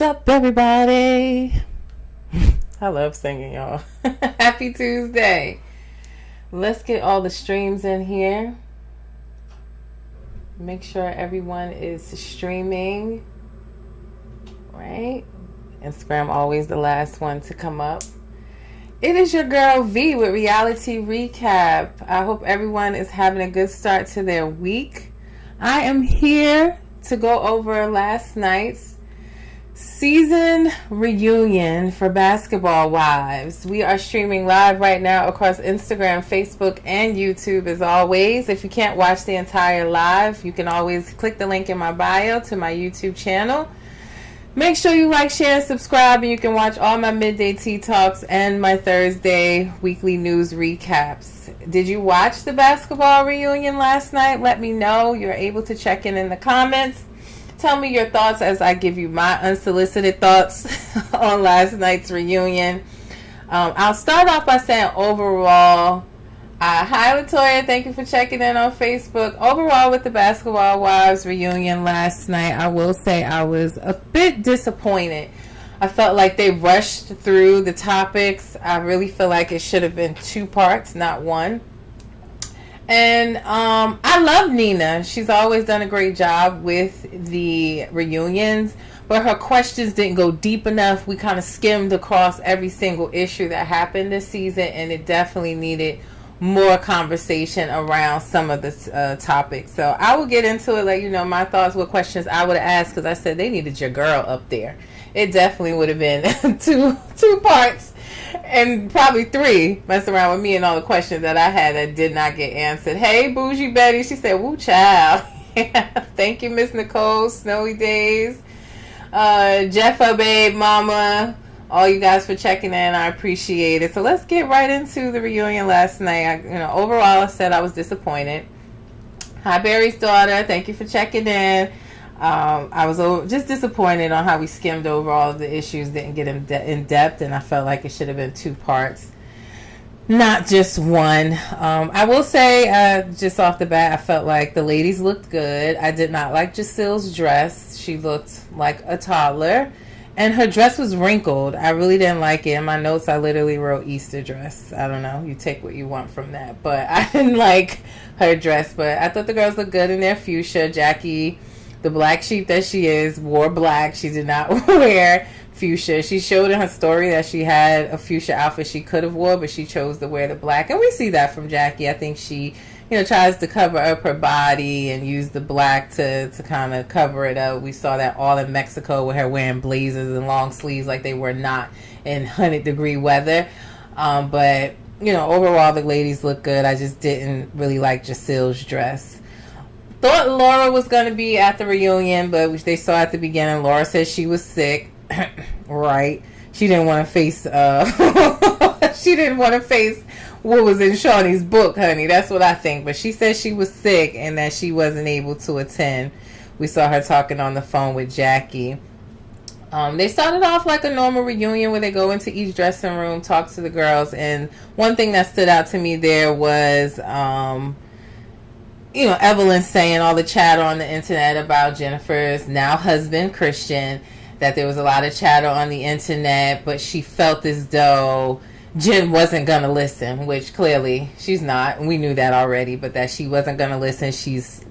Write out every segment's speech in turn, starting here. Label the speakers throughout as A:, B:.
A: What's up, everybody? I love singing, y'all. Happy Tuesday. Let's get all the streams in here. Make sure everyone is streaming, right? Instagram always the last one to come up. It is your girl V with Reality Recap. I hope everyone is having a good start to their week. I am here to go over last night's season reunion for Basketball Wives. We are streaming live right now across Instagram, Facebook, and YouTube as always. If you can't watch the entire live, you can always click the link in my bio to my YouTube channel. Make sure you like, share, and subscribe, and you can watch all my midday tea talks and my Thursday weekly news recaps. Did you watch the basketball reunion last night? Let me know. You're able to check in the comments. Tell me your thoughts as I give you my unsolicited thoughts on last night's reunion. I'll start off by saying overall, hi Latoya, thank you for checking in on Facebook. Overall, with the Basketball Wives reunion last night, I will say I was a bit disappointed. I felt like they rushed through the topics. I really feel like it should have been 2 parts, not 1. And I love Nina. She's always done a great job with the reunions, but her questions didn't go deep enough. We kind of skimmed across every single issue that happened this season, and it definitely needed more conversation around some of the topics. So I will get into it, like, you know, my thoughts, what questions I would have asked, because I said they needed your girl up there. It definitely would have been two parts. And probably 3, messing around with me and all the questions that I had that did not get answered. Hey, Bougie Betty. She said, woo, child. Thank you, Miss Nicole. Snowy Days. Jeffa, babe, mama. All you guys for checking in. I appreciate it. So let's get right into the reunion last night. Overall, I said I was disappointed. Hi, Barry's daughter. Thank you for checking in. I was just disappointed on how we skimmed over all of the issues, didn't get in depth, and I felt like it should have been 2 parts, not just 1. I will say, just off the bat, I felt like the ladies looked good. I did not like Giselle's dress. She looked like a toddler, and her dress was wrinkled. I really didn't like it. In my notes, I literally wrote Easter dress. I don't know. You take what you want from that, but I didn't like her dress, but I thought the girls looked good in their fuchsia. Jackie, the black sheep that she is, wore black. She did not wear fuchsia. She showed in her story that she had a fuchsia outfit she could have wore, but she chose to wear the black. And we see that from Jackie. I think she, tries to cover up her body and use the black to kind of cover it up. We saw that all in Mexico with her wearing blazers and long sleeves like they were not in 100-degree weather. But, overall the ladies look good. I just didn't really like Giselle's dress. Thought Laura was going to be at the reunion, but they saw at the beginning, Laura said she was sick. Right. She didn't want to face, she didn't want to face what was in Shawnee's book, honey. That's what I think. But she said she was sick and that she wasn't able to attend. We saw her talking on the phone with Jackie. They started off like a normal reunion where they go into each dressing room, talk to the girls. And one thing that stood out to me there was, Evelyn saying all the chatter on the internet about Jennifer's now husband, Christian, that there was a lot of chatter on the internet, but she felt as though Jen wasn't going to listen, which clearly she's not. We knew that already, but that she wasn't going to listen. She's,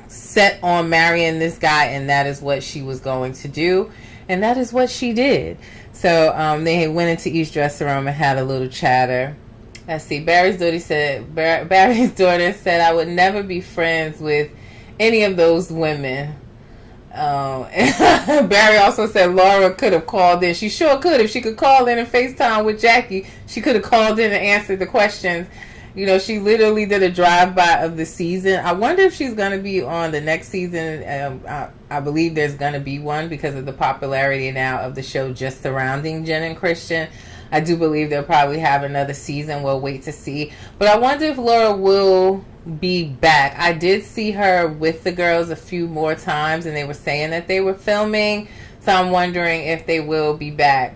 A: set on marrying this guy, and that is what she was going to do, and that is what she did. So they went into each dressing room and had a little chatter. Let's see. Barry's daughter said, I would never be friends with any of those women. Barry also said Laura could have called in. She sure could. If she could call in and FaceTime with Jackie, she could have called in and answered the questions. She literally did a drive-by of the season. I wonder if she's going to be on the next season. I believe there's going to be one because of the popularity now of the show just surrounding Jen and Christian. I do believe they'll probably have another season. We'll wait to see. But I wonder if Laura will be back. I did see her with the girls a few more times, and they were saying that they were filming. So I'm wondering if they will be back.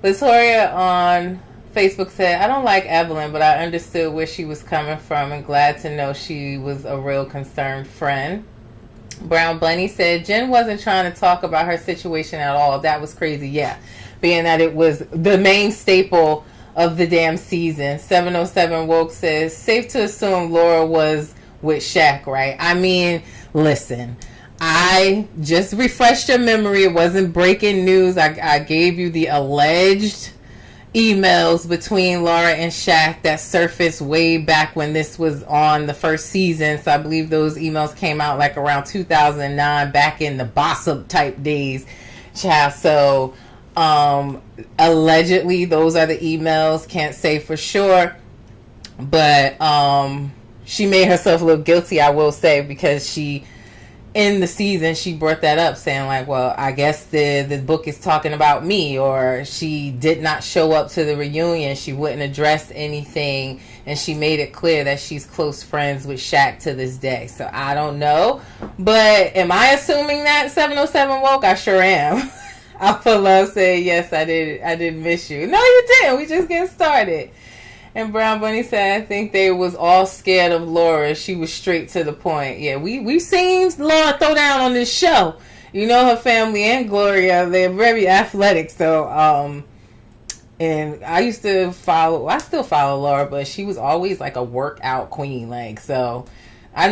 A: Latoya on Facebook said, I don't like Evelyn, but I understood where she was coming from and glad to know she was a real concerned friend. Brown Bunny said Jen wasn't trying to talk about her situation at all. That was crazy. Yeah. Being that it was the main staple of the damn season. 707 Woke says, safe to assume Laura was with Shaq, right? I mean, listen, I just refreshed your memory. It wasn't breaking news. I gave you the alleged emails between Laura and Shaq that surfaced way back when this was on the first season. So I believe those emails came out like around 2009, back in the Bossip type days. Child. So allegedly those are the emails. Can't say for sure. But she made herself a little guilty, I will say, because she, in the season, she brought that up, saying like, well, I guess the book is talking about me, or she did not show up to the reunion, she wouldn't address anything, and she made it clear that she's close friends with Shaq to this day. So I don't know, but am I assuming that 707 Woke? I sure am. Alpha Love said, yes, I did miss you. No, you didn't. We just getting started. And Brown Bunny said, I think they was all scared of Laura. She was straight to the point. Yeah, we've seen Laura throw down on this show. You know, her family and Gloria, they're very athletic. So, and I still follow Laura, but she was always like a workout queen. Like, so I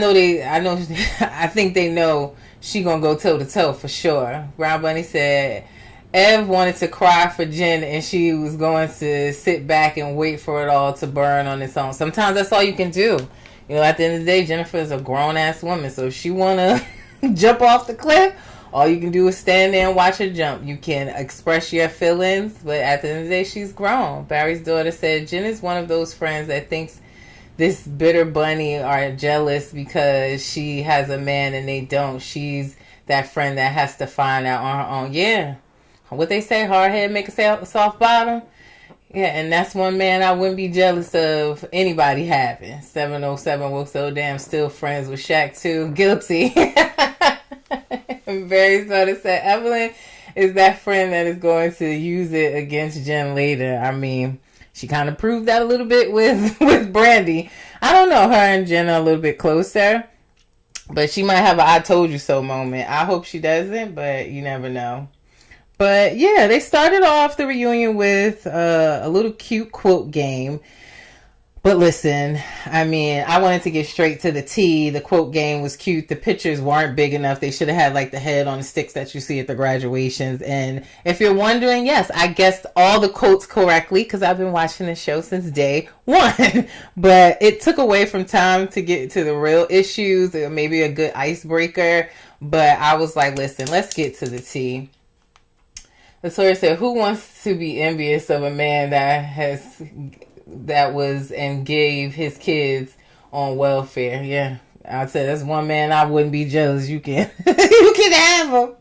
A: think they know she gonna go toe to toe for sure. Brown Bunny said, Ev wanted to cry for Jen, and she was going to sit back and wait for it all to burn on its own. Sometimes that's all you can do. You know, at the end of the day, Jennifer is a grown-ass woman, so if she want to jump off the cliff, all you can do is stand there and watch her jump. You can express your feelings, but at the end of the day, she's grown. Barry's daughter said, Jen is one of those friends that thinks this bitter bunny are jealous because she has a man and they don't. She's that friend that has to find out on her own. Yeah. What they say, hard head make a soft bottom. Yeah, and that's one man I wouldn't be jealous of anybody having. 707 Woke so damn still friends with Shaq too. Guilty. Very sort of said, Evelyn is that friend that is going to use it against Jen later. I mean, she kind of proved that a little bit with Brandy. I don't know, her and Jen are a little bit closer, but she might have a I told you so moment. I hope she doesn't, but you never know. But yeah, they started off the reunion with a little cute quote game. But listen, I mean, I wanted to get straight to the tea. The quote game was cute. The pictures weren't big enough. They should have had like the head on the sticks that you see at the graduations. And if you're wondering, yes, I guessed all the quotes correctly because I've been watching the show since day one. But it took away from time to get to the real issues, or maybe a good icebreaker. But I was like, listen, let's get to the tea. Latoya said, who wants to be envious of a man that was and gave his kids on welfare? Yeah, I said that's one man I wouldn't be jealous. You can you can have him.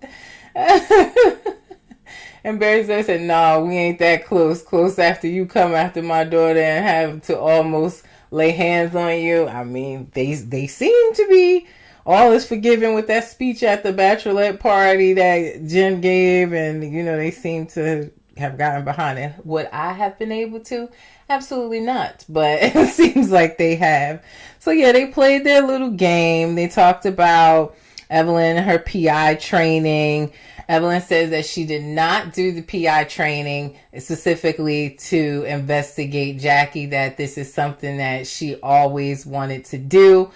A: And Barry said, no, we ain't that close. Close after you come after my daughter and have to almost lay hands on you. I mean, they seem to be all is forgiven with that speech at the bachelorette party that Jen gave, and you know they seem to have gotten behind it. Would I have been able to? Absolutely not, but it seems like they have. So yeah, they played their little game. They talked about Evelyn and her PI training. Evelyn says that she did not do the PI training specifically to investigate Jackie, that this is something that she always wanted to do.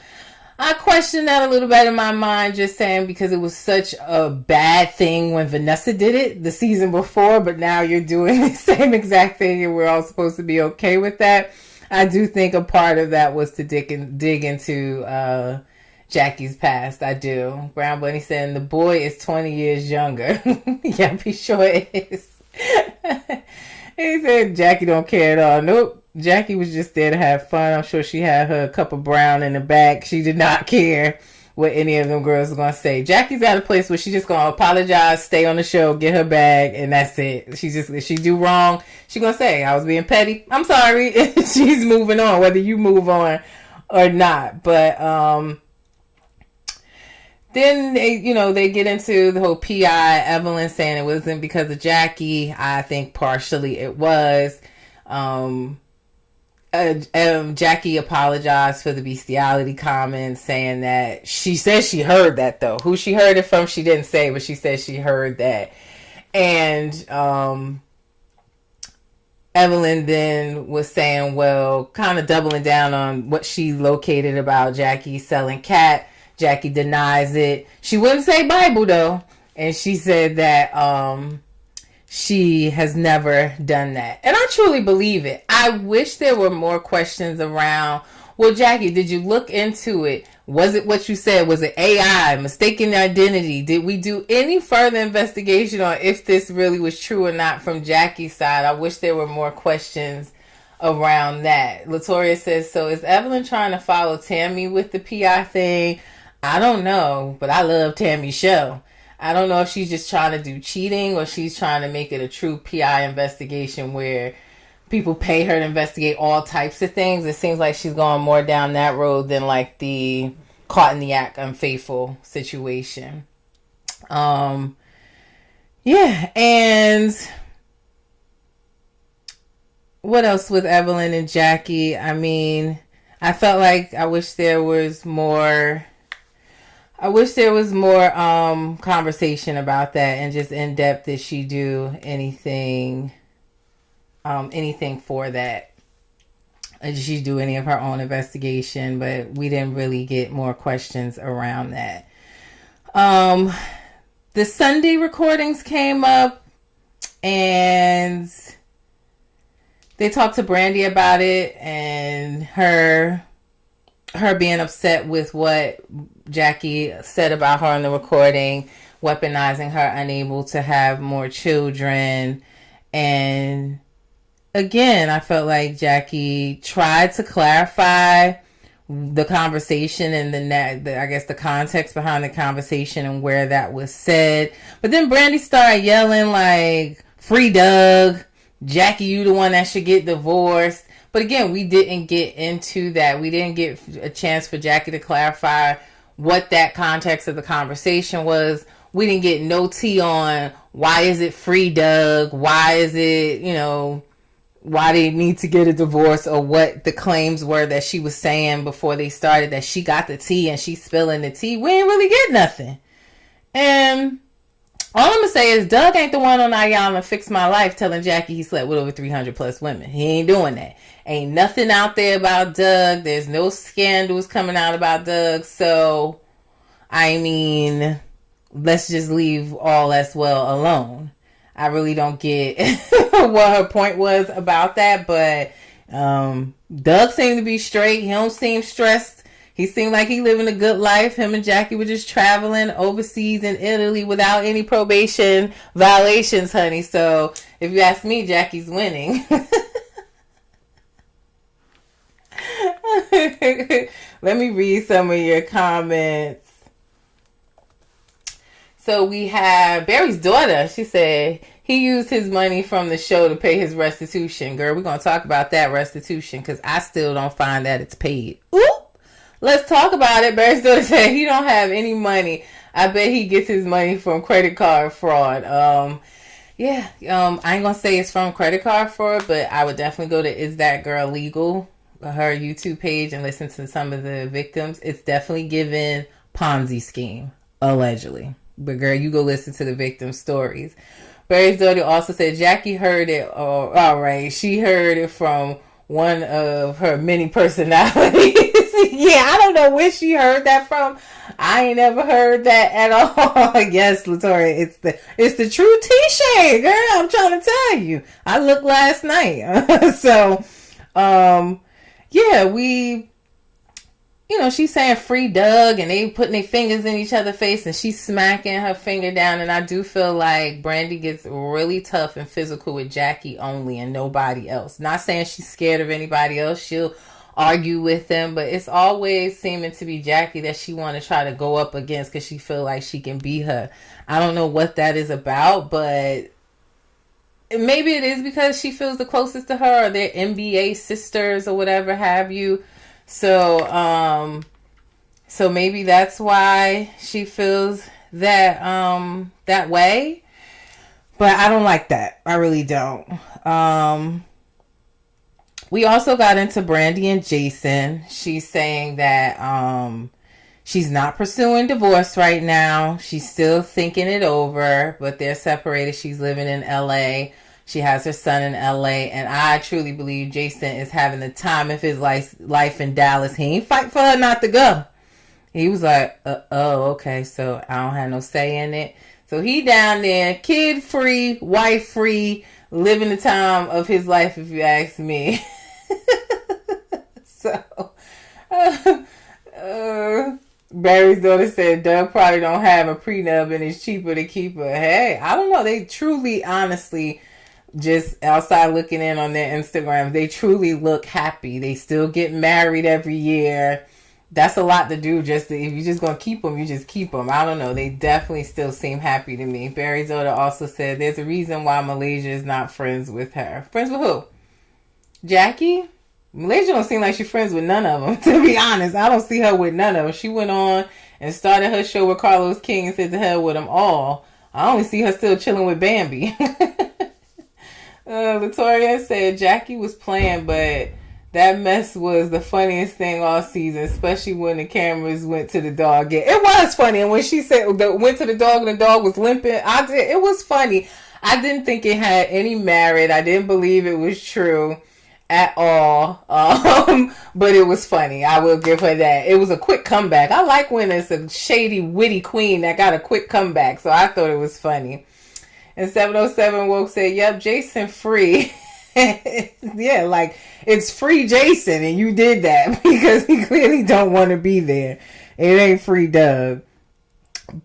A: I question that a little bit in my mind, just saying, because it was such a bad thing when Vanessa did it the season before, but now you're doing the same exact thing and we're all supposed to be okay with that. I do think a part of that was to dig into Jackie's past. I do. Brown Bunny saying the boy is 20 years younger. Yeah, be sure it is. He said Jackie don't care at all. Nope. Jackie was just there to have fun. I'm sure she had her cup of brown in the back. She did not care what any of them girls were going to say. Jackie's at a place where she's just going to apologize, stay on the show, get her bag, and that's it. She's just, if she do wrong, she's going to say, I was being petty. I'm sorry. She's moving on, whether you move on or not. But then they get into the whole PI. Evelyn saying it wasn't because of Jackie. I think partially it was. Jackie apologized for the bestiality comments, saying that she says she heard that though. Who she heard it from, she didn't say, but she said she heard that. And Evelyn then was saying, well, kind of doubling down on what she located about Jackie selling cat. Jackie denies it. She wouldn't say Bible though. And she said that she has never done that. And I truly believe it. I wish there were more questions around, well, Jackie, did you look into it? Was it what you said? Was it AI, mistaken identity? Did we do any further investigation on if this really was true or not from Jackie's side? I wish there were more questions around that. Latoria says, so is Evelyn trying to follow Tammy with the PI thing? I don't know, but I love Tammy's show. I don't know if she's just trying to do cheating or she's trying to make it a true PI investigation where people pay her to investigate all types of things. It seems like she's going more down that road than like the caught in the act unfaithful situation. Yeah, and what else with Evelyn and Jackie? I mean, I felt like I wish there was more conversation about that, and just in depth, did she do anything for that? Did she do any of her own investigation? But we didn't really get more questions around that. The Sunday recordings came up, and they talked to Brandy about it, and her being upset with what Jackie said about her in the recording, weaponizing her unable to have more children. And again, I felt like Jackie tried to clarify the conversation and the context behind the conversation and where that was said. But then Brandy started yelling like, free Doug, Jackie, you the one that should get divorced. But again, we didn't get into that. We didn't get a chance for Jackie to clarify what that context of the conversation was. We didn't get no tea on why is it free Doug? Why is it, why they need to get a divorce, or what the claims were that she was saying before they started, that she got the tea and she's spilling the tea. We ain't really get nothing. And all I'm going to say is Doug ain't the one on Ayanna Fix My Life telling Jackie he slept with over 300 plus women. He ain't doing that. Ain't nothing out there about Doug. There's no scandals coming out about Doug. So, I mean, let's just leave all as well alone. I really don't get what her point was about that. But Doug seemed to be straight. He don't seem stressed. He seemed like he living a good life. Him and Jackie were just traveling overseas in Italy without any probation violations, honey. So if you ask me, Jackie's winning. Let me read some of your comments. So we have Barry's daughter. She said he used his money from the show to pay his restitution. Girl, we're going to talk about that restitution because I still don't find that it's paid. Oop! Let's talk about it. Barry's daughter said he don't have any money. I bet he gets his money from credit card fraud. I ain't going to say it's from credit card fraud, but I would definitely go to Is That Girl Legal, her YouTube page, and listen to some of the victims. It's definitely given Ponzi scheme, allegedly. But girl, you go listen to the victim stories. Barry's daughter also said Jackie heard it. Oh, all right. She heard it from one of her many personalities. Yeah, I don't know where she heard that from. I ain't never heard that at all. Yes, Latoria, it's the true T-shade, girl. I'm trying to tell you. I looked last night. So, she's saying free Doug, and they putting their fingers in each other's face, and she's smacking her finger down. And I do feel like Brandy gets really tough and physical with Jackie only and nobody else. Not saying she's scared of anybody else. She'll argue with them, but it's always seeming to be Jackie that she want to try to go up against because she feel like she can beat her. I don't know what that is about, but maybe it is because she feels the closest to her, or they're NBA sisters or whatever have you. So maybe that's why she feels that way. But I don't like that. I really don't. We also got into Brandy and Jason. She's saying that she's not pursuing divorce right now. She's still thinking it over, but they're separated. She's living in LA. She has her son in LA, and I truly believe Jason is having the time of his life in Dallas. He ain't fight for her not to go. He was like, oh, okay, so I don't have no say in it. So he down there, kid free, wife free, living the time of his life, if you ask me. So, Barry's daughter said Doug probably don't have a prenup and it's cheaper to keep her. Hey, I don't know. They truly, honestly, just outside looking in on their Instagram, they truly look happy. They still get married every year. That's a lot to do. If you're just going to keep them, you just keep them. I don't know. They definitely still seem happy to me. Barry's daughter also said there's a reason why Malaysia is not friends with her. Friends with who? Jackie? Malaysia don't seem like she's friends with none of them, to be honest. I don't see her with none of them. She went on and started her show with Carlos King and said to hell with them all. I only see her still chilling with Bambi. Latoya said Jackie was playing, but that mess was the funniest thing all season, especially when the cameras went to the dog. Yeah, it was funny. And when she said went to the dog and the dog was limping, it was funny. I didn't think it had any merit. I didn't believe it was true at all. But it was funny. I will give her that. It was a quick comeback. I like when it's a shady, witty queen that got a quick comeback. So I thought it was funny. And 707 Woke said, yep, Jason free. Yeah, like it's free Jason and you did that because he clearly don't want to be there. It ain't free Doug.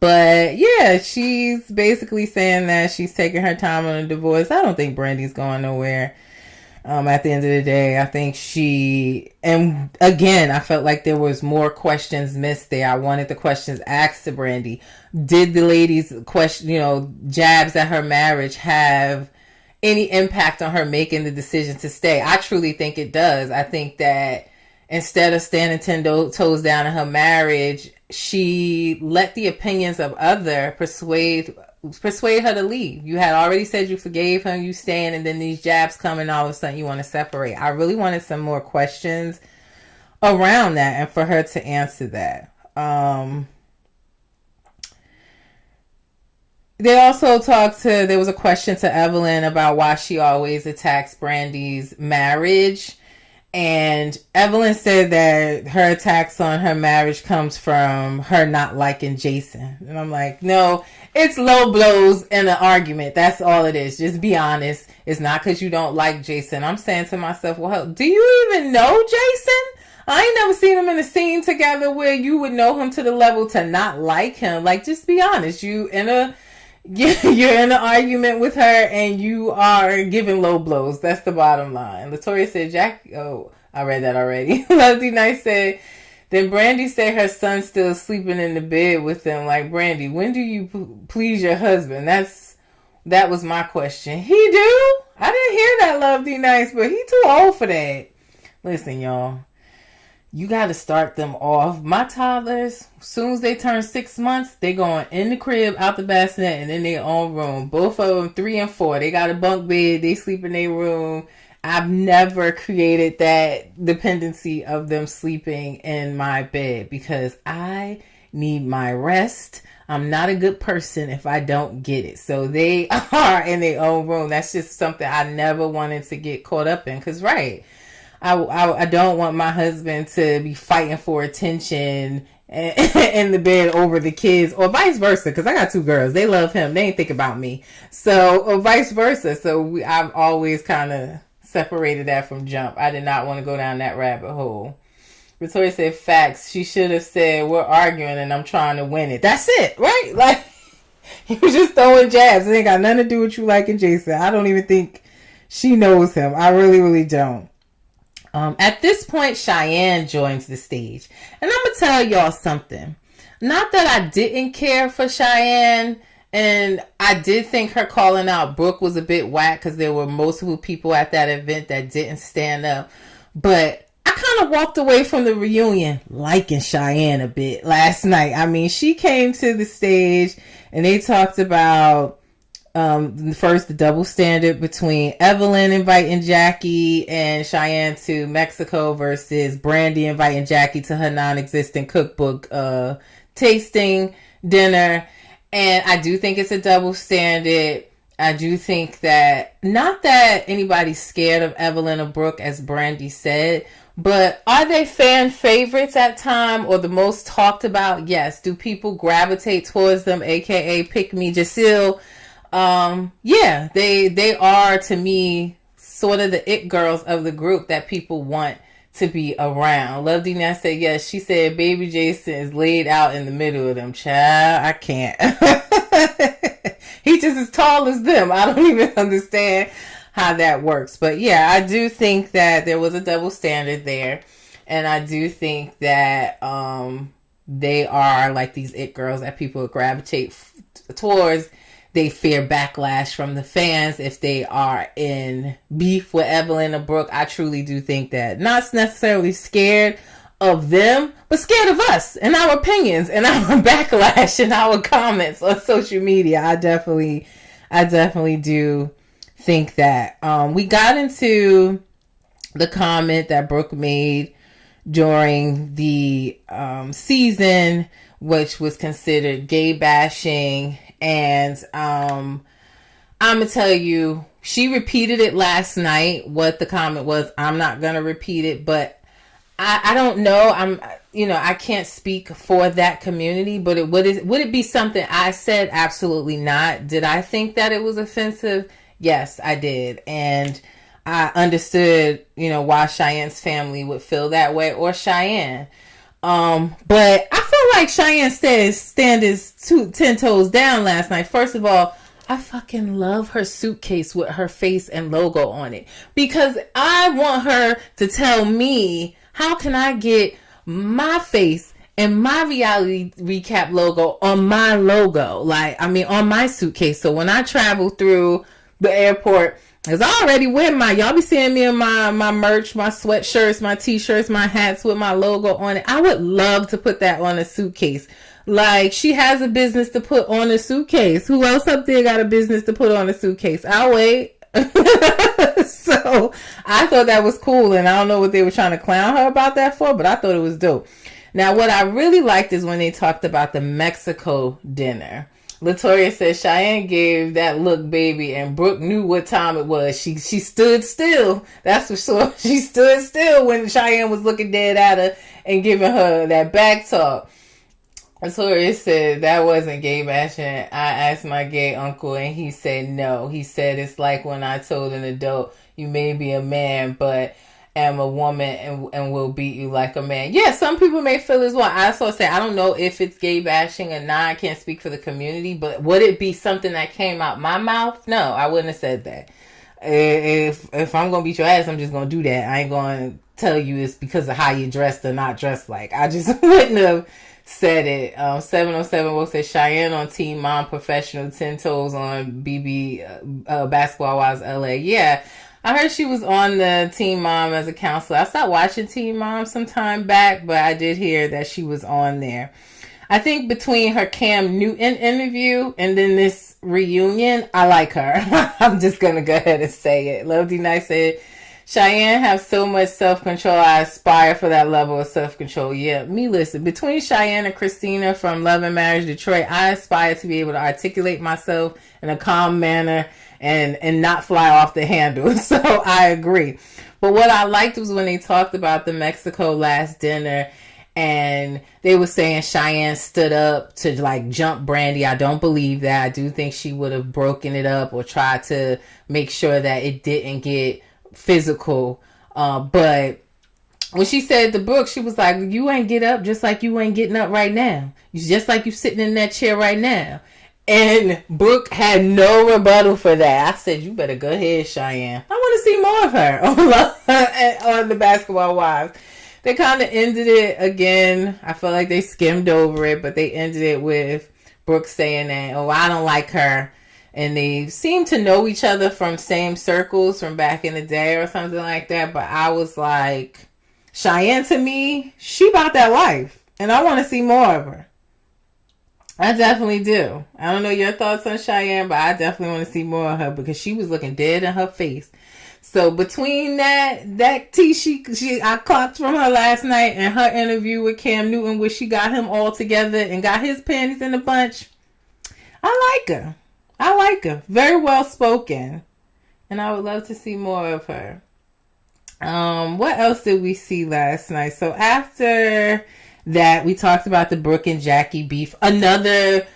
A: But yeah, she's basically saying that she's taking her time on a divorce. I don't think Brandy's going nowhere. At the end of the day, I think and again, I felt like there was more questions missed there. I wanted the questions asked to Brandy. Did the ladies' jabs at her marriage have any impact on her making the decision to stay? I truly think it does. I think that instead of standing 10 toes down in her marriage, she let the opinions of others persuade her to leave. You had already said you forgave him, you staying, and then these jabs come and all of a sudden you want to separate. I really wanted some more questions around that and for her to answer that. They also there was a question to Evelyn about why she always attacks Brandy's marriage. And Evelyn said that her attacks on her marriage comes from her not liking Jason. And I'm like, no, it's low blows in an argument. That's all it is. Just be honest. It's not because you don't like Jason. I'm saying to myself, well, do you even know Jason? I ain't never seen them in a scene together where you would know him to the level to not like him. Like, just be honest. You're in an argument with her and you are giving low blows. That's the bottom line. Latoya said, I read that already. Lovely Night said, then Brandy said her son's still sleeping in the bed with them. Like, Brandy, when do you please your husband? That was my question. He do? I didn't hear that, Lovely Nice, but he too old for that. Listen, y'all. You got to start them off. My toddlers, as soon as they turn 6 months, they going in the crib, out the bassinet, and in their own room. Both of them, 3 and 4. They got a bunk bed. They sleep in their room. I've never created that dependency of them sleeping in my bed because I need my rest. I'm not a good person if I don't get it. So they are in their own room. That's just something I never wanted to get caught up in. Because, right, I don't want my husband to be fighting for attention in the bed over the kids, or vice versa, because I got 2 girls. They love him. They ain't think about me. So, or vice versa. So I've always kind of separated that from jump. I did not want to go down that rabbit hole. Victoria said, facts. She should have said, we're arguing and I'm trying to win it. That's it, right? Like, you just throwing jabs. It ain't got nothing to do with you liking Jason. I don't even think she knows him. I really, really don't. At this point, Cheyenne joins the stage. And I'm going to tell y'all something. Not that I didn't care for Cheyenne, and I did think her calling out Brooke was a bit whack because there were multiple people at that event that didn't stand up. But I kind of walked away from the reunion liking Cheyenne a bit last night. I mean, she came to the stage and they talked about First, the double standard between Evelyn inviting Jackie and Cheyenne to Mexico versus Brandy inviting Jackie to her non-existent cookbook tasting dinner. And I do think it's a double standard. I do think that, not that anybody's scared of Evelyn or Brooke, as Brandy said, but are they fan favorites at time or the most talked about? Yes. Do people gravitate towards them, aka Pick Me Jacille? Yeah, they are, to me, sort of the it girls of the group that people want to be around. Love Dina said yes. She said Baby Jason is laid out in the middle of them. Child, I can't. He just as tall as them. I don't even understand how that works. But yeah, I do think that there was a double standard there. And I do think that they are like these it girls that people gravitate towards. They fear backlash from the fans if they are in beef with Evelyn or Brooke. I truly do think that. Not necessarily scared of them, but scared of us and our opinions and our backlash and our comments on social media. I definitely do think that. We got into the comment that Brooke made during the season, which was considered gay bashing. And I'm gonna tell you, she repeated it last night, what the comment was. I'm not gonna repeat it, but I don't know. I can't speak for that community, but would it be something I said? Absolutely not. Did I think that it was offensive? Yes, I did. And I understood, why Cheyenne's family would feel that way, or Cheyenne. But I feel like Cheyenne stand his 10 toes down last night. First of all, I fucking love her suitcase with her face and logo on it, because I want her to tell me, how can I get my face and my reality recap logo on my logo? On my suitcase. So when I travel through the airport, because I already wear y'all be seeing me in my merch, my sweatshirts, my t-shirts, my hats with my logo on it. I would love to put that on a suitcase. Like, she has a business to put on a suitcase. Who else up there got a business to put on a suitcase? I'll wait. So I thought that was cool, and I don't know what they were trying to clown her about that for, but I thought it was dope. Now, what I really liked is when they talked about the Mexico dinner. Latoya says Cheyenne gave that look, baby, and Brooke knew what time it was. She stood still. That's for sure. She stood still when Cheyenne was looking dead at her and giving her that back talk. Latoya said that wasn't gay bashing. I asked my gay uncle and he said no. He said it's like when I told an adult, you may be a man, but am a woman and will beat you like a man. Yeah, some people may feel as well. I also say I don't know if it's gay bashing or not. I can't speak for the community, but would it be something that came out my mouth? No, I wouldn't have said that. If I'm gonna beat your ass, I'm just gonna do that. I ain't gonna tell you it's because of how you dressed or not dressed like. I just wouldn't have said it. 707 will say Cheyenne on Team Mom Professional, 10 toes on BB Basketball Wives LA. Yeah. I heard she was on the Teen Mom as a counselor. I stopped watching Teen Mom some time back, but I did hear that she was on there. I think between her Cam Newton interview and then this reunion, I like her. I'm just going to go ahead and say it. Love D. Nice said, Cheyenne have so much self-control. I aspire for that level of self-control. Yeah, me listen. Between Cheyenne and Christina from Love and Marriage Detroit, I aspire to be able to articulate myself in a calm manner and not fly off the handle. So I agree. But what I liked was when they talked about the Mexico last dinner and they were saying Cheyenne stood up to jump Brandy. I don't believe that. I do think she would have broken it up or tried to make sure that it didn't get physical. But when she said the book, she was like, you ain't get up just like you ain't getting up right now. You just like you sitting in that chair right now. And Brooke had no rebuttal for that. I said, you better go ahead, Cheyenne. I want to see more of her on the Basketball Wives. They kind of ended it again. I feel like they skimmed over it, but they ended it with Brooke saying that, oh, I don't like her. And they seem to know each other from same circles from back in the day or something like that. But I was like, Cheyenne, to me, she about that life. And I want to see more of her. I definitely do. I don't know your thoughts on Cheyenne, but I definitely want to see more of her because she was looking dead in her face. So between that tea she I clocked from her last night and her interview with Cam Newton where she got him all together and got his panties in a bunch, I like her. I like her. Very well spoken. And I would love to see more of her. What else did we see last night? So after that, we talked about the Brooke and Jackie beef. Another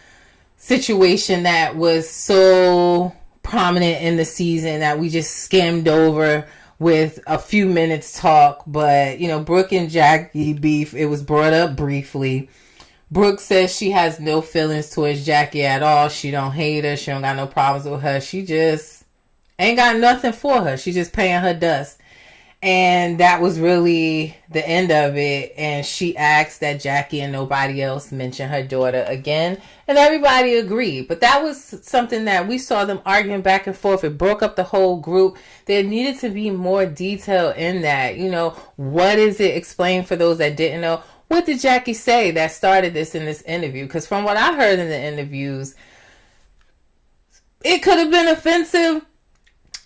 A: situation that was so prominent in the season that we just skimmed over with a few minutes talk. But, you know, Brooke and Jackie beef, it was brought up briefly. Brooke says she has no feelings towards Jackie at all. She don't hate her. She don't got no problems with her. She just ain't got nothing for her. She just paying her dust. And that was really the end of it. And she asked that Jackie and nobody else mention her daughter again. And everybody agreed. But that was something that we saw them arguing back and forth. It broke up the whole group. There needed to be more detail in that. You know, what is it? Explain for those that didn't know. What did Jackie say that started this in this interview? Because from what I heard in the interviews, it could have been offensive.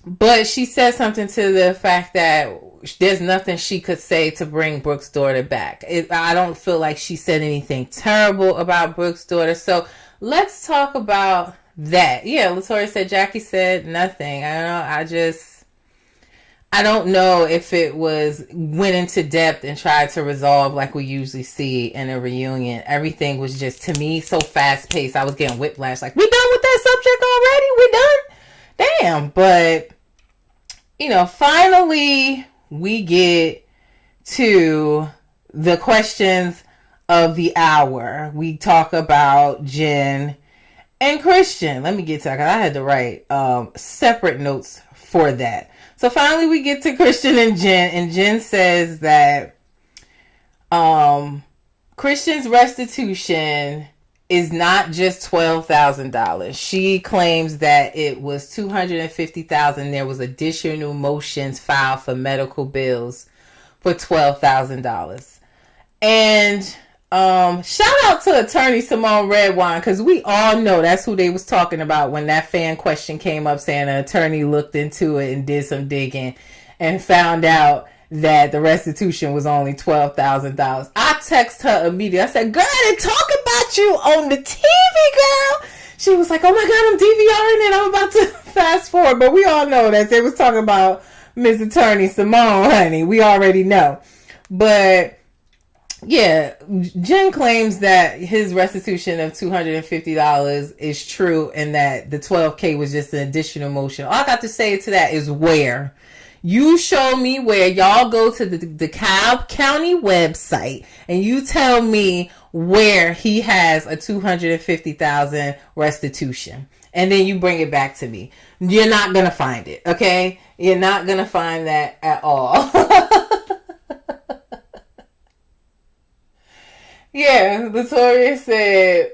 A: But she said something to the fact that there's nothing she could say to bring Brooke's daughter back. I don't feel like she said anything terrible about Brooke's daughter. So let's talk about that. Yeah, Latoya said Jackie said nothing. I don't know if it went into depth and tried to resolve like we usually see in a reunion. Everything was just, to me, so fast paced. I was getting whiplash. Like, we done with that subject already? We done? Damn. But, you know, finally we get to the questions of the hour. We talk about Jen and Christian. Let me get to that because I had to write separate notes for that. So finally we get to Christian and Jen says that Christian's restitution is not just $12,000. She claims that it was $250,000. There was additional motions filed for medical bills for $12,000. And shout out to attorney Simone Redwine, because we all know that's who they was talking about when that fan question came up, saying an attorney looked into it and did some digging and found out that the restitution was only $12,000. I text her immediately. I said, girl, they talk about you on the TV, girl. She was like, oh my God, I'm DVRing it. I'm about to fast forward. But we all know that they was talking about Miss Attorney Simone, honey. We already know. But yeah, Jen claims that his restitution of $250 is true and that the $12K was just an additional motion. All I got to say to that is where. You show me where. Y'all go to the DeKalb County website and you tell me where he has a $250,000 restitution. And then you bring it back to me. You're not going to find it, okay? You're not going to find that at all. Yeah, Latoya said,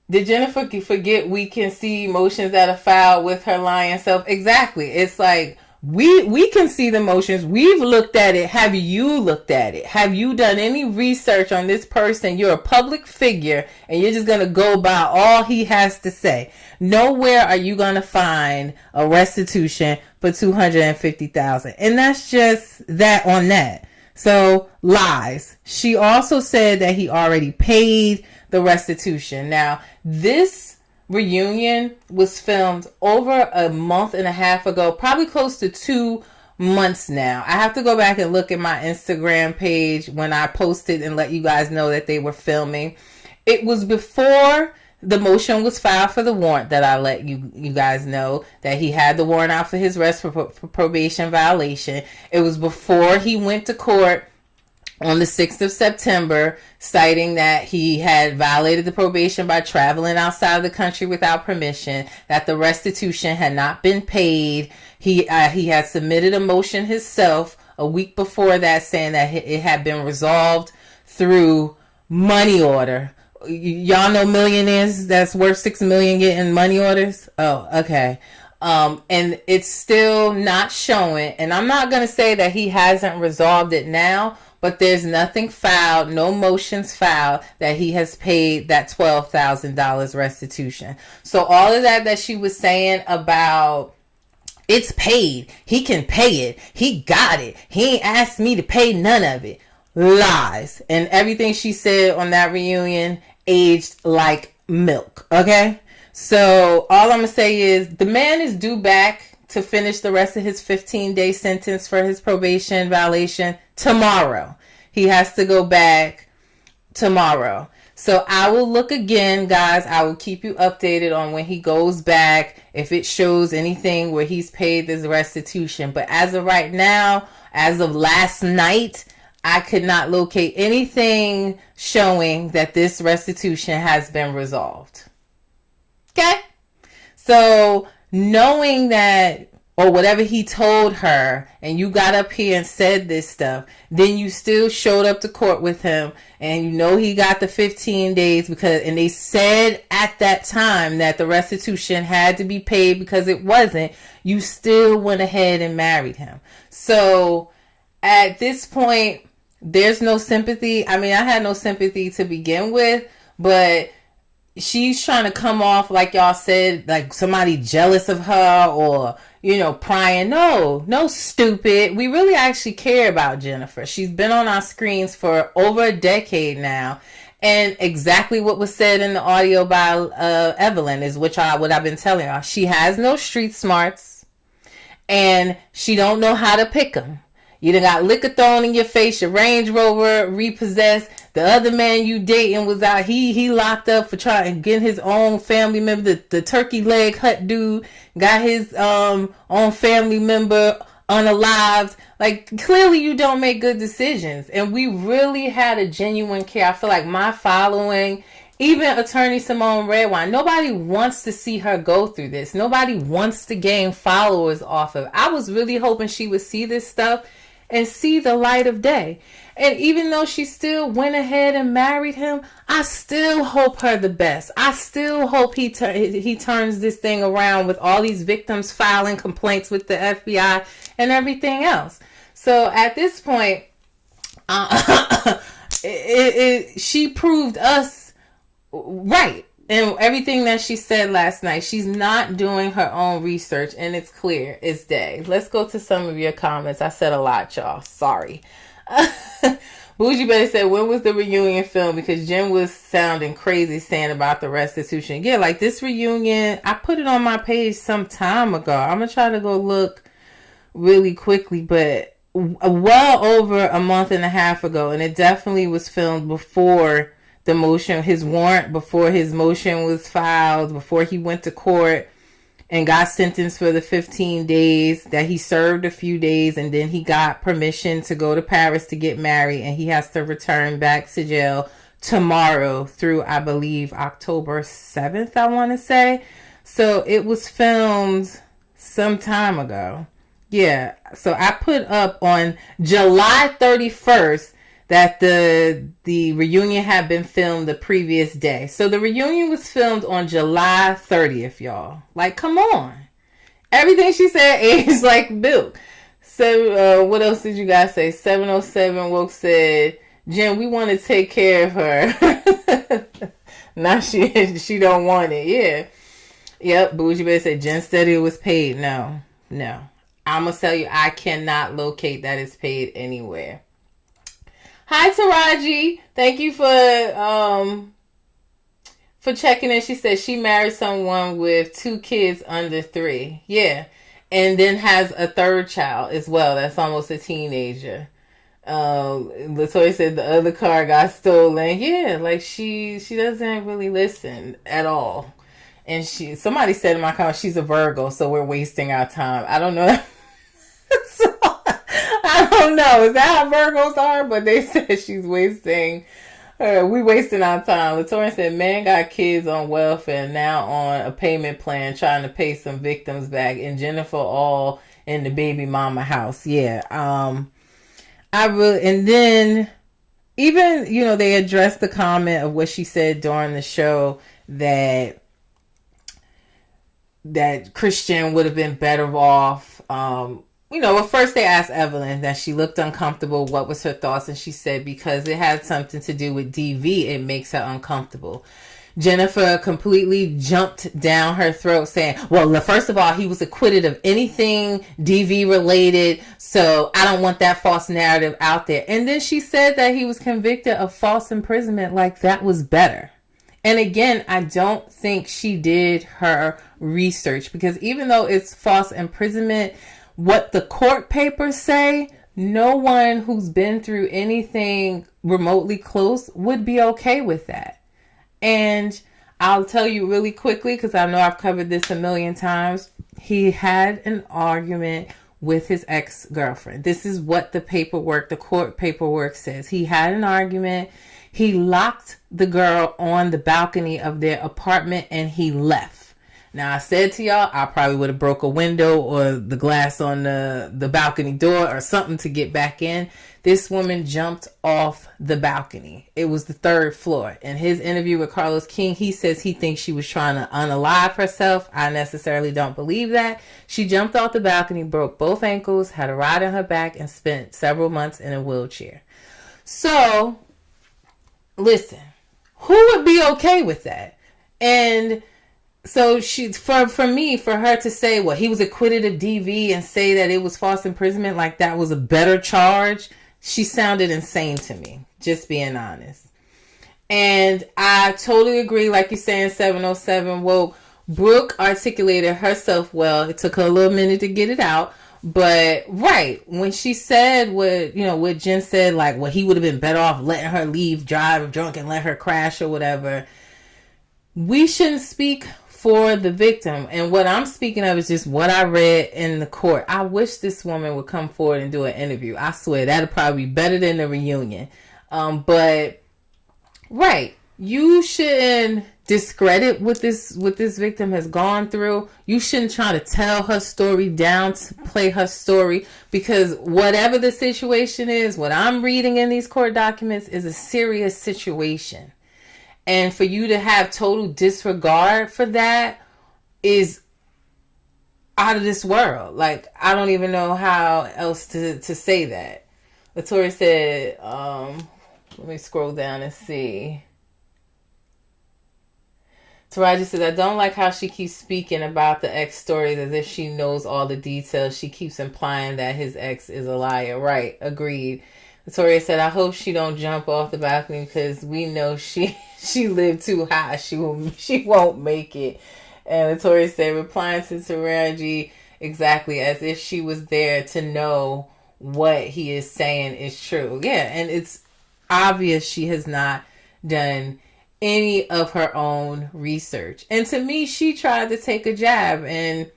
A: did Jennifer forget we can see motions that are filed with her lying self? Exactly. It's like we can see the motions. We've looked at it. Have you looked at it? Have you done any research on this person? You're a public figure and you're just going to go by all he has to say. Nowhere are you going to find a restitution for $250,000. And that's just that on that. So lies. She also said that he already paid the restitution. Now, this reunion was filmed over a month and a half ago, probably close to 2 months now. I have to go back and look at my Instagram page when I posted and let you guys know that they were filming. It was before the motion was filed for the warrant that I let you guys know that he had the warrant out for his arrest for probation violation. It was before he went to court on the 6th of September, citing that he had violated the probation by traveling outside of the country without permission, that the restitution had not been paid. He had submitted a motion himself a week before that saying that it had been resolved through money order. Y'all know millionaires that's worth $6 million getting money orders? Oh, okay. And it's still not showing. And I'm not going to say that he hasn't resolved it now, but there's nothing filed, no motions filed that he has paid that $12,000 restitution. So all of that she was saying about it's paid, he can pay it, he got it, he ain't asked me to pay none of it. Lies. And everything she said on that reunion aged like milk. Okay? So all I'm going to say is the man is due back to finish the rest of his 15-day sentence for his probation violation tomorrow. He has to go back tomorrow. So I will look again, guys. I will keep you updated on when he goes back, if it shows anything where he's paid this restitution. But as of right now, as of last night, I could not locate anything showing that this restitution has been resolved. Okay? So knowing that, or whatever he told her, and you got up here and said this stuff, then you still showed up to court with him, and you know he got the 15 days because, and they said at that time that the restitution had to be paid because it wasn't, you still went ahead and married him. So at this point, there's no sympathy. I mean, I had no sympathy to begin with, but she's trying to come off like y'all said, like somebody jealous of her or, you know, prying. No, stupid. We really actually care about Jennifer. She's been on our screens for over a decade now. And exactly what was said in the audio by Evelyn is what I've been telling y'all. She has no street smarts and she don't know how to pick them. You done got liquor thrown in your face, your Range Rover repossessed. The other man you dating was out. He locked up for trying to get his own family member. The turkey leg hut dude got his own family member unalived. Like, clearly you don't make good decisions. And we really had a genuine care. I feel like my following, even Attorney Simone Redwine, nobody wants to see her go through this. Nobody wants to gain followers off of it. I was really hoping she would see this stuff and see the light of day. And even though she still went ahead and married him, I still hope her the best. I still hope he turns this thing around with all these victims filing complaints with the FBI and everything else. So at this point, she proved us right. And everything that she said last night, she's not doing her own research, and it's clear as day. Let's go to some of your comments. I said a lot, y'all. Sorry. Bougie Betty said, when was the reunion film? Because Jen was sounding crazy saying about the restitution. Yeah, like this reunion, I put it on my page some time ago. I'm going to try to go look really quickly, but well over a month and a half ago. And it definitely was filmed before the motion, his warrant, before his motion was filed, before he went to court and got sentenced for the 15 days that he served a few days. And then he got permission to go to Paris to get married. And he has to return back to jail tomorrow through, I believe, October 7th, I want to say. So it was filmed some time ago. Yeah. So I put up on July 31st that the reunion had been filmed the previous day. So the reunion was filmed on July 30th, y'all. Like, come on. Everything she said aged like milk. So what else did you guys say? 707 Woke said, Jen, we want to take care of her. Now she don't want it. Yeah. Yep. Bougie Bear said, Jen said it was paid. No. I'm going to tell you, I cannot locate that it's paid anywhere. Hi, Taraji. Thank you for checking in. She said she married someone with 2 kids under 3. Yeah. And then has a third child as well. That's almost a teenager. Latoya said the other car got stolen. Yeah, like she doesn't really listen at all. And somebody said in my comment, she's a Virgo, so we're wasting our time. I don't know. I don't know. Is that how Virgos are? But they said she's wasting. We wasting our time. Latoya said, man got kids on welfare, now on a payment plan, trying to pay some victims back. And Jennifer all in the baby mama house. Yeah. And then even, they addressed the comment of what she said during the show that Christian would have been better off, well, first they asked Evelyn that she looked uncomfortable. What was her thoughts? And she said because it had something to do with DV, it makes her uncomfortable. Jennifer completely jumped down her throat saying, well, first of all, he was acquitted of anything DV related, so I don't want that false narrative out there. And then she said that he was convicted of false imprisonment, like that was better. And again, I don't think she did her research, because even though it's false imprisonment, what the court papers say, no one who's been through anything remotely close would be okay with that. And I'll tell you really quickly, because I know I've covered this a million times. He had an argument with his ex-girlfriend. This is what the court paperwork says. He had an argument. He locked the girl on the balcony of their apartment and he left. Now, I said to y'all, I probably would have broke a window or the glass on the balcony door or something to get back in. This woman jumped off the balcony. It was the 3rd floor. In his interview with Carlos King, he says he thinks she was trying to unalive herself. I necessarily don't believe that. She jumped off the balcony, broke both ankles, had a rod on her back, and spent several months in a wheelchair. So, listen, who would be okay with that? And so for her to say, well, he was acquitted of DV and say that it was false imprisonment, like that was a better charge, she sounded insane to me, just being honest. And I totally agree, like you say in 707, well, Brooke articulated herself well. It took her a little minute to get it out. But right, when she said what Jen said, like, well, he would have been better off letting her drive drunk and let her crash or whatever. We shouldn't speak for the victim. And what I'm speaking of is just what I read in the court. I wish this woman would come forward and do an interview. I swear that'd probably be better than the reunion. But right, you shouldn't discredit what this victim has gone through. You shouldn't try to tell her story down to play her story, because whatever the situation is, what I'm reading in these court documents is a serious situation. And for you to have total disregard for that is out of this world. Like, I don't even know how else to say that. Latoya said, let me scroll down and see. Taraji says, I don't like how she keeps speaking about the ex stories as if she knows all the details. She keeps implying that his ex is a liar. Right, agreed. Victoria said, I hope she don't jump off the balcony because we know she lived too high. She won't make it. And Victoria said, replying to Taraji exactly as if she was there to know what he is saying is true. Yeah, and it's obvious she has not done any of her own research. And to me, she tried to take a jab, and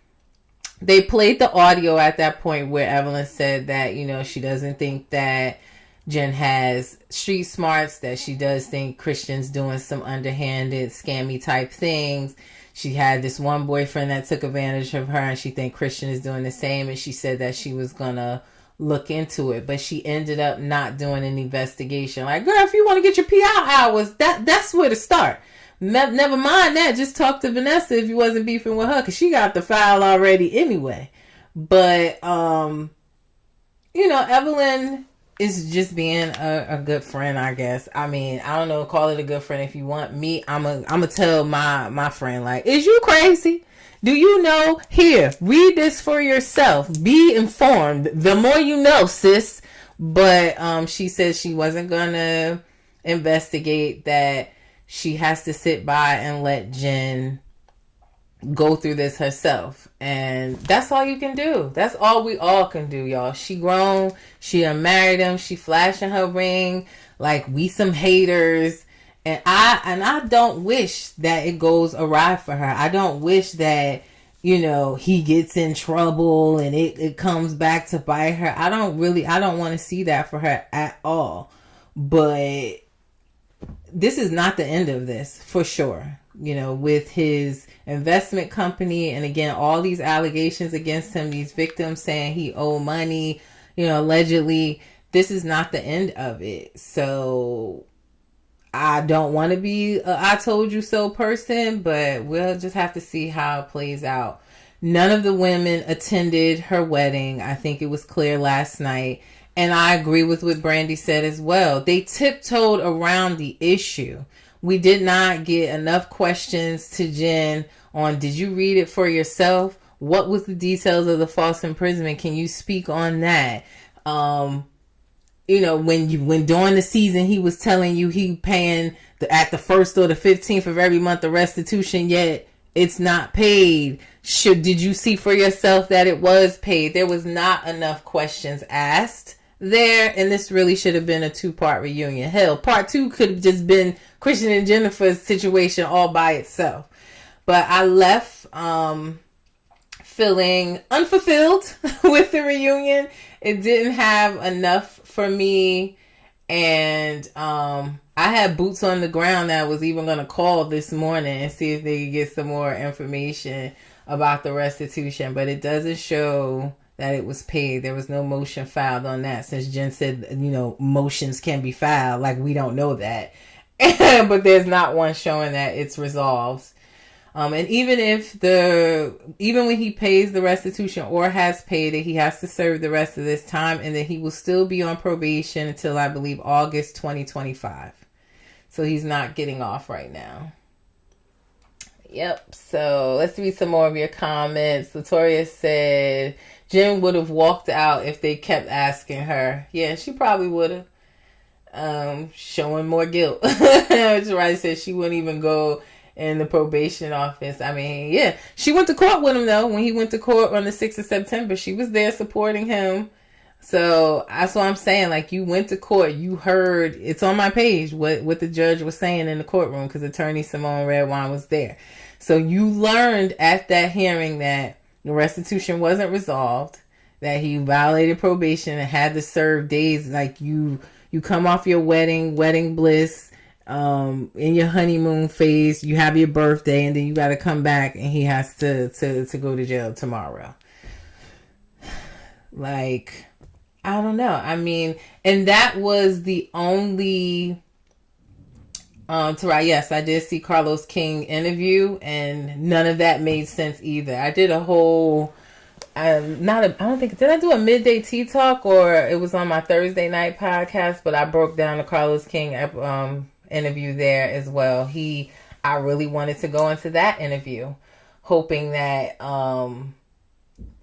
A: they played the audio at that point where Evelyn said that, she doesn't think that Jen has street smarts, that she does think Christian's doing some underhanded, scammy type things. She had this one boyfriend that took advantage of her, and she think Christian is doing the same, and she said that she was gonna look into it, but she ended up not doing an investigation. Like, girl, if you want to get your PI hours, that's where to start. Never mind that. Just talk to Vanessa if you wasn't beefing with her, because she got the file already anyway. But, Evelyn is just being a good friend, I guess. I mean, I don't know, call it a good friend if you want. Me, I'm a tell my friend, like, is you crazy? Do you know? Here, read this for yourself. Be informed. The more you know, sis. But she said she wasn't going to investigate, that she has to sit by and let Jen go through this herself. And that's all you can do. That's all we all can do, y'all. She grown. She married him. She flashing her ring like we some haters. And I don't wish that it goes awry for her. I don't wish that, he gets in trouble and it comes back to bite her. I don't want to see that for her at all. But this is not the end of this, for sure. With his investment company, and again, all these allegations against him, these victims saying he owed money, allegedly, this is not the end of it. So I don't want to be a I told you so person, but we'll just have to see how it plays out. None of the women attended her wedding. I think it was clear last night. And I agree with what Brandy said as well. They tiptoed around the issue. We did not get enough questions to Jen on, did you read it for yourself? What was the details of the false imprisonment? Can you speak on that? When during the season he was telling you he paying at the 1st or the 15th of every month the restitution, yet it's not paid. Did you see for yourself that it was paid? There was not enough questions asked there, and this really should have been a 2-part reunion. Hell, part 2 could have just been Christian and Jennifer's situation all by itself. But I left feeling unfulfilled with the reunion. It didn't have enough for me, and I had boots on the ground that I was even going to call this morning and see if they could get some more information about the restitution, but it doesn't show that it was paid. There was no motion filed on that, since Jen said, motions can be filed. Like, we don't know that. But there's not one showing that it's resolved. And even when he pays the restitution or has paid it, he has to serve the rest of this time, and then he will still be on probation until, I believe, August 2025. So he's not getting off right now. Yep. So let's read some more of your comments. Latoria said Jen would have walked out if they kept asking her. Yeah, she probably would have. Showing more guilt. Right, said she wouldn't even go in the probation office. I mean, yeah, she went to court with him though. When he went to court on the 6th of September, she was there supporting him. So that's what I'm saying. Like, you went to court, you heard, it's on my page what the judge was saying in the courtroom, because attorney Simone Redwine was there. So you learned at that hearing that the restitution wasn't resolved, that he violated probation and had to serve days. Like, you come off your wedding bliss, in your honeymoon phase, you have your birthday, and then you got to come back and he has to go to jail tomorrow. Like, I don't know. I mean, and that was the only yes, I did see Carlos King interview, and none of that made sense either. I did a whole I don't think, did I do a midday tea talk, or it was on my Thursday night podcast, but I broke down the Carlos King interview there as well. I really wanted to go into that interview, hoping that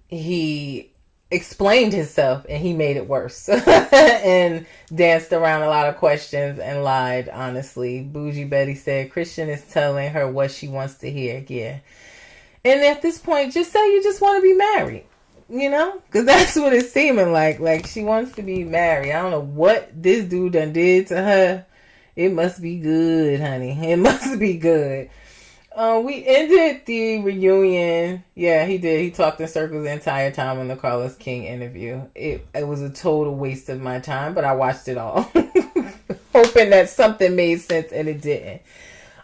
A: he explained himself, and he made it worse and danced around a lot of questions and lied, honestly. Bougie Betty said Christian is telling her what she wants to hear. Yeah. And at this point, just say you just want to be married, because that's what it's seeming like. Like, she wants to be married. I don't know what this dude done did to her. It must be good, honey. It must be good. We ended the reunion. Yeah, he did. He talked in circles the entire time on the Carlos King interview. It was a total waste of my time, but I watched it all, hoping that something made sense, and it didn't.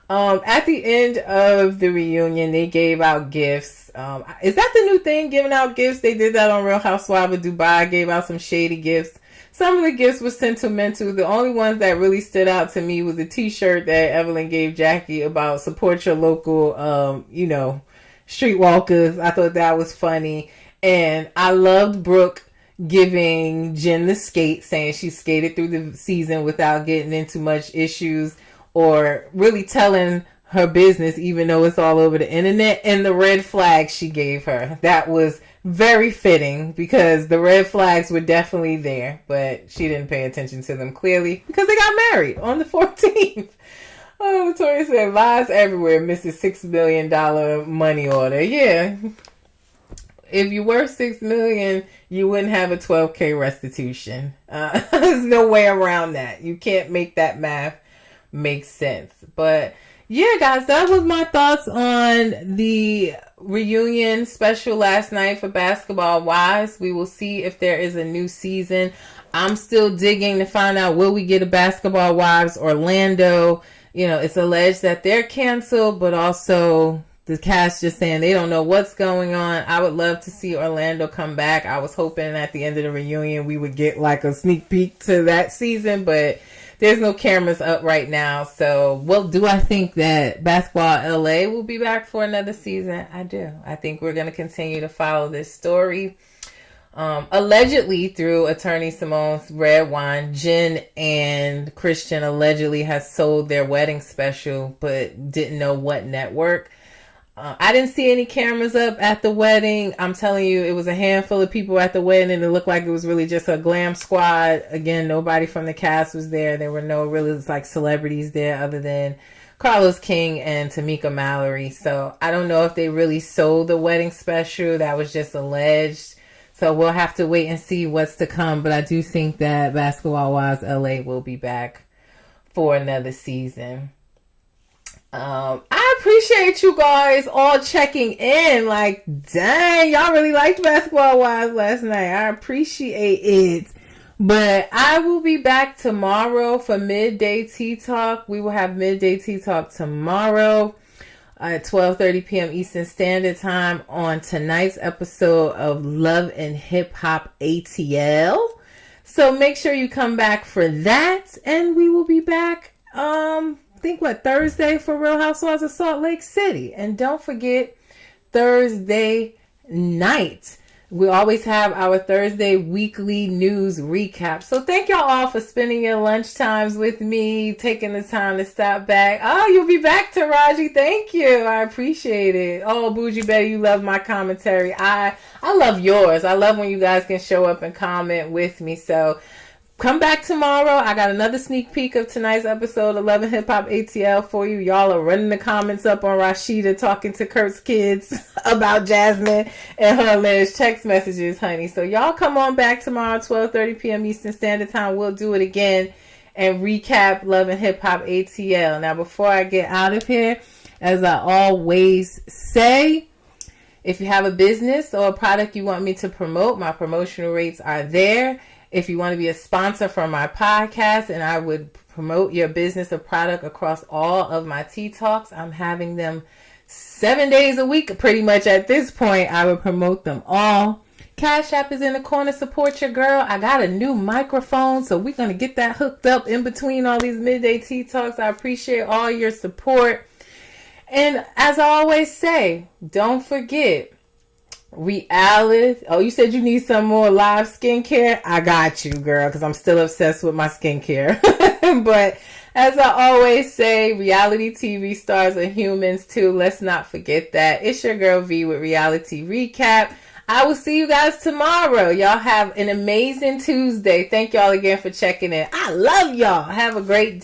A: At the end of the reunion, they gave out gifts. Is that the new thing, giving out gifts? They did that on Real Housewives of Dubai, gave out some shady gifts. Some of the gifts were sentimental. The only ones that really stood out to me was the t-shirt that Evelyn gave Jackie about support your local, streetwalkers. I thought that was funny. And I loved Brooke giving Jen the skate, saying she skated through the season without getting into much issues or really telling her business, even though it's all over the internet. And the red flag she gave her, that was very fitting, because the red flags were definitely there, but she didn't pay attention to them, clearly, because they got married on the 14th. Oh, Victoria said, lies everywhere, Mrs. $6 million money order. Yeah. If you were $6 million, you wouldn't have a $12K restitution. There's no way around that. You can't make that math make sense. But yeah, guys, that was my thoughts on the reunion special last night for Basketball Wives. We will see if there is a new season. I'm still digging to find out, will we get a Basketball Wives Orlando? It's alleged that they're canceled, but also the cast just saying they don't know what's going on. I would love to see Orlando come back. I was hoping at the end of the reunion we would get like a sneak peek to that season, but there's no cameras up right now. So, well, do I think that Basketball LA will be back for another season? I do. I think we're going to continue to follow this story. Allegedly, through attorney Simone's Red Wine, Jen and Christian allegedly has sold their wedding special, but didn't know what network. I didn't see any cameras up at the wedding. I'm telling you, it was a handful of people at the wedding, and it looked like it was really just a glam squad. Again, nobody from the cast was there. There were no really like celebrities there other than Carlos King and Tamika Mallory. So I don't know if they really sold the wedding special. That was just alleged. So we'll have to wait and see what's to come. But I do think that Basketball Wives LA will be back for another season. I appreciate you guys all checking in. Like, dang, y'all really liked Basketball Wives last night. I appreciate it. But I will be back tomorrow for Midday Tea Talk. We will have Midday Tea Talk tomorrow at 12:30 p.m. Eastern Standard Time on tonight's episode of Love and Hip Hop ATL. So make sure you come back for that. And we will be back, Thursday for Real Housewives of Salt Lake City. And don't forget, Thursday night, we always have our Thursday weekly news recap. So thank y'all all for spending your lunch times with me, taking the time to stop back. Oh, you'll be back, Taraji. Thank you. I appreciate it. Oh, Bougie Betty, you love my commentary. I love yours. I love when you guys can show up and comment with me. So come back tomorrow. I got another sneak peek of tonight's episode of Love and Hip Hop ATL for you. Y'all are running the comments up on Rashida talking to Kurt's kids about Jasmine and her alleged text messages, honey. So y'all come on back tomorrow, 12:30 p.m. Eastern Standard Time. We'll do it again and recap Love and Hip Hop ATL. Now, before I get out of here, as I always say, if you have a business or a product you want me to promote, my promotional rates are there. If you want to be a sponsor for my podcast and I would promote your business or product across all of my Tea Talks, I'm having them 7 days a week pretty much at this point. I would promote them all. Cash App is in the corner. Support your girl. I got a new microphone, so we're going to get that hooked up in between all these midday Tea Talks. I appreciate all your support. And as I always say, don't forget, reality. Oh, you said you need some more live skincare? I got you, girl, because I'm still obsessed with my skincare. But as I always say, reality TV stars are humans too. Let's not forget that. It's your girl V with Reality Recap. I will see you guys tomorrow. Y'all have an amazing Tuesday. Thank y'all again for checking in. I love y'all. Have a great day.